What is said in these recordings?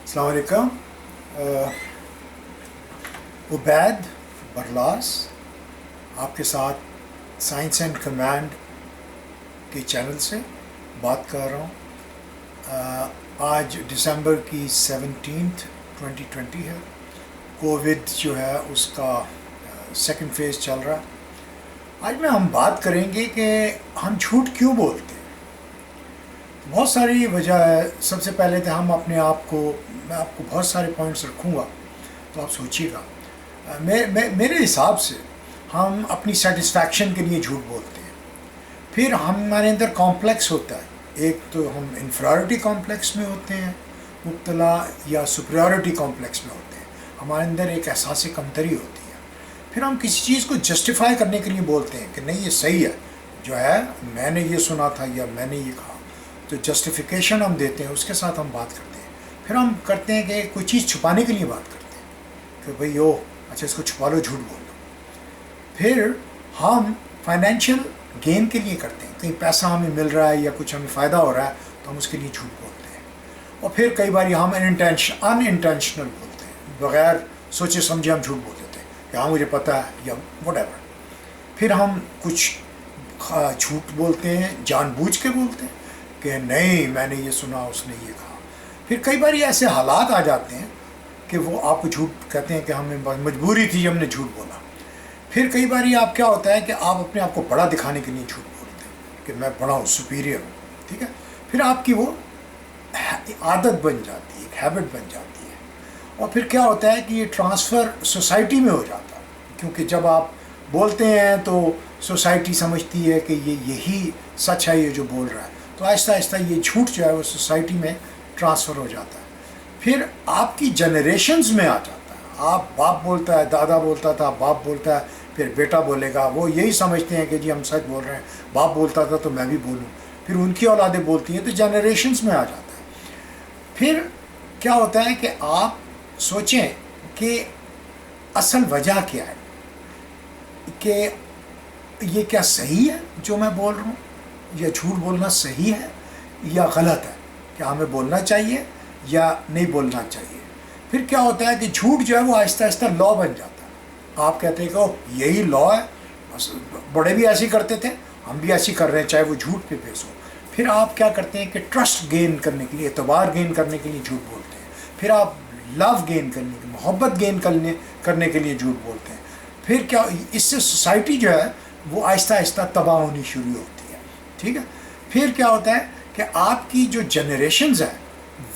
السلام علیکم. عبید برلاس آپ کے ساتھ سائنس اینڈ کمانڈ کے چینل سے بات کر رہا ہوں. آج دسمبر کی 17 2020 ہے. کووڈ جو ہے اس کا سیکنڈ فیز چل رہا ہے. آج میں ہم بات کریں گے کہ ہم جھوٹ کیوں بولتے ہیں. بہت ساری وجہ ہے. سب سے پہلے تو ہم اپنے آپ کو، میں آپ کو بہت سارے پوائنٹس رکھوں گا تو آپ سوچیے گا. میرے حساب سے ہم اپنی سیٹسفیکشن کے لیے جھوٹ بولتے ہیں. پھر ہمارے اندر کمپلیکس ہوتا ہے. ایک تو ہم انفیریورٹی کمپلیکس میں ہوتے ہیں مبتلا، یا سپریورٹی کمپلیکس میں ہوتے ہیں. ہمارے اندر ایک احساس کمتری ہوتی ہے. پھر ہم کسی چیز کو جسٹیفائی کرنے کے لیے بولتے ہیں کہ نہیں یہ صحیح ہے، جو ہے میں نے یہ سنا تھا یا میں نے یہ کہا. تو جسٹیفیکیشن ہم دیتے ہیں، اس کے ساتھ ہم بات کرتے ہیں. پھر ہم کرتے ہیں کہ کوئی چیز چھپانے کے لیے بات کرتے ہیں کہ بھئی اچھا اس کو چھپا لو، جھوٹ بول دو. پھر ہم فائنینشیل گین کے لیے کرتے ہیں، کہیں پیسہ ہمیں مل رہا ہے یا کچھ ہمیں فائدہ ہو رہا ہے تو ہم اس کے لیے جھوٹ بولتے ہیں. اور پھر کئی بار ہم ان انٹینشنل بولتے ہیں، بغیر سوچے سمجھے ہم جھوٹ بول دیتے ہیں کہ ہاں مجھے پتہ ہے یا وٹ ایور. پھر ہم کچھ جھوٹ بولتے ہیں، جان بوجھ کے بولتے ہیں کہ نہیں میں نے یہ سنا، اس نے یہ کہا. پھر کئی بار ایسے حالات آ جاتے ہیں کہ وہ آپ کو جھوٹ کہتے ہیں کہ ہمیں مجبوری تھی، ہم نے جھوٹ بولا. پھر کئی بار آپ کیا ہوتا ہے کہ آپ اپنے آپ کو بڑا دکھانے کے لیے جھوٹ بولتے ہیں کہ میں بڑا ہوں، سپیریئر ہوں. ٹھیک ہے. پھر آپ کی وہ عادت بن جاتی ہے، ایک ہیبٹ بن جاتی ہے. اور پھر کیا ہوتا ہے کہ یہ ٹرانسفر سوسائٹی میں ہو جاتا ہے، کیونکہ جب آپ بولتے ہیں تو سوسائٹی سمجھتی ہے کہ یہی سچ ہے، یہ جو بول رہا ہے. تو آہستہ آہستہ یہ جھوٹ جو ہے وہ سوسائٹی میں ٹرانسفر ہو جاتا ہے. پھر آپ کی جنریشنز میں آ جاتا ہے. آپ باپ بولتا ہے، دادا بولتا تھا، باپ بولتا ہے، پھر بیٹا بولے گا. وہ یہی سمجھتے ہیں کہ جی ہم سچ بول رہے ہیں، باپ بولتا تھا تو میں بھی بولوں. پھر ان کی اولادیں بولتی ہیں، تو جنریشنز میں آ جاتا ہے. پھر کیا ہوتا ہے کہ آپ سوچیں کہ اصل وجہ کیا ہے، کہ یہ کیا صحیح ہے جو میں بول رہا ہوں، یا جھوٹ بولنا صحیح ہے یا غلط ہے، کیا ہمیں بولنا چاہیے یا نہیں بولنا چاہیے. پھر کیا ہوتا ہے کہ جھوٹ جو ہے وہ آہستہ آہستہ لا بن جاتا ہے. آپ کہتے ہیں کہ یہی لا ہے، بس بڑے بھی ایسے کرتے تھے، ہم بھی ایسے کر رہے ہیں، چاہے وہ جھوٹ پہ بیس ہو. پھر آپ کیا کرتے ہیں کہ ٹرسٹ گین کرنے کے لیے، اعتبار گین کرنے کے لیے جھوٹ بولتے ہیں. پھر آپ لو گین کرنے کے، محبت گین کرنے کے لیے جھوٹ بولتے ہیں. پھر کیا، اس سے سوسائٹی جو ہے وہ آہستہ آہستہ تباہ ہونی شروع ہوتی ہے. ٹھیک ہے. پھر کیا ہوتا ہے کہ آپ کی جو جنریشنز ہیں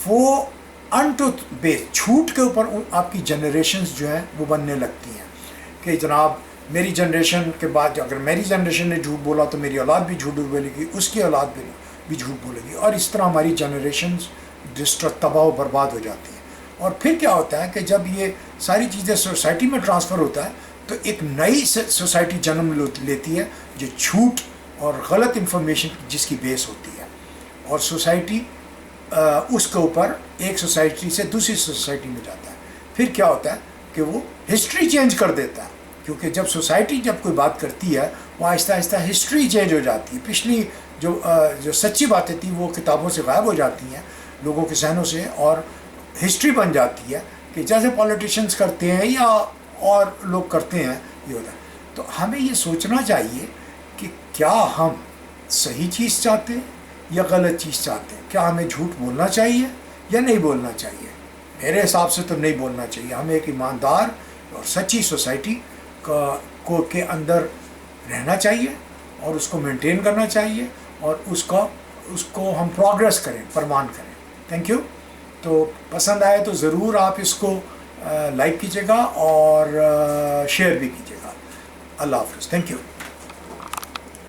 وہ انٹروتھ بیس، جھوٹ کے اوپر آپ کی جنریشنز جو ہیں وہ بننے لگتی ہیں کہ جناب میری جنریشن کے بعد اگر میری جنریشن نے جھوٹ بولا تو میری اولاد بھی جھوٹ بولے گی، اس کی اولاد بھی جھوٹ بولے گی. اور اس طرح ہماری جنریشنز تباہ و برباد ہو جاتی ہیں. اور پھر کیا ہوتا ہے کہ جب یہ ساری چیزیں سوسائٹی میں ٹرانسفر ہوتا ہے تو ایک نئی سوسائٹی جنم لیتی ہے جو جھوٹ اور غلط انفارمیشن جس کی بیس ہوتی ہے. اور سوسائٹی اس کے اوپر ایک سوسائٹی سے دوسری سوسائٹی میں جاتا ہے. پھر کیا ہوتا ہے کہ وہ ہسٹری چینج کر دیتا ہے، کیونکہ جب سوسائٹی جب کوئی بات کرتی ہے وہ آہستہ آہستہ ہسٹری چینج ہو جاتی ہے. پچھلی جو سچی باتیں تھیں وہ کتابوں سے غائب ہو جاتی ہیں، لوگوں کے ذہنوں سے، اور ہسٹری بن جاتی ہے کہ جیسے پولیٹیشینز کرتے ہیں یا اور لوگ کرتے ہیں یہ ہوتا ہے. تو ہمیں یہ سوچنا چاہیے کہ کیا ہم صحیح چیز چاہتے ہیں یا غلط چیز چاہتے ہیں. کیا ہمیں جھوٹ بولنا چاہیے یا نہیں بولنا چاہیے. میرے حساب سے تو نہیں بولنا چاہیے. ہمیں ایک ایماندار اور سچی سوسائٹی کے اندر رہنا چاہیے اور اس کو مینٹین کرنا چاہیے، اور اس کو ہم پروگریس کریں، پروان کریں. Thank you. تو پسند آئے تو ضرور آپ اس کو لائک کیجیے گا اور شیئر بھی کیجیے گا. اللہ حافظ. Thank you.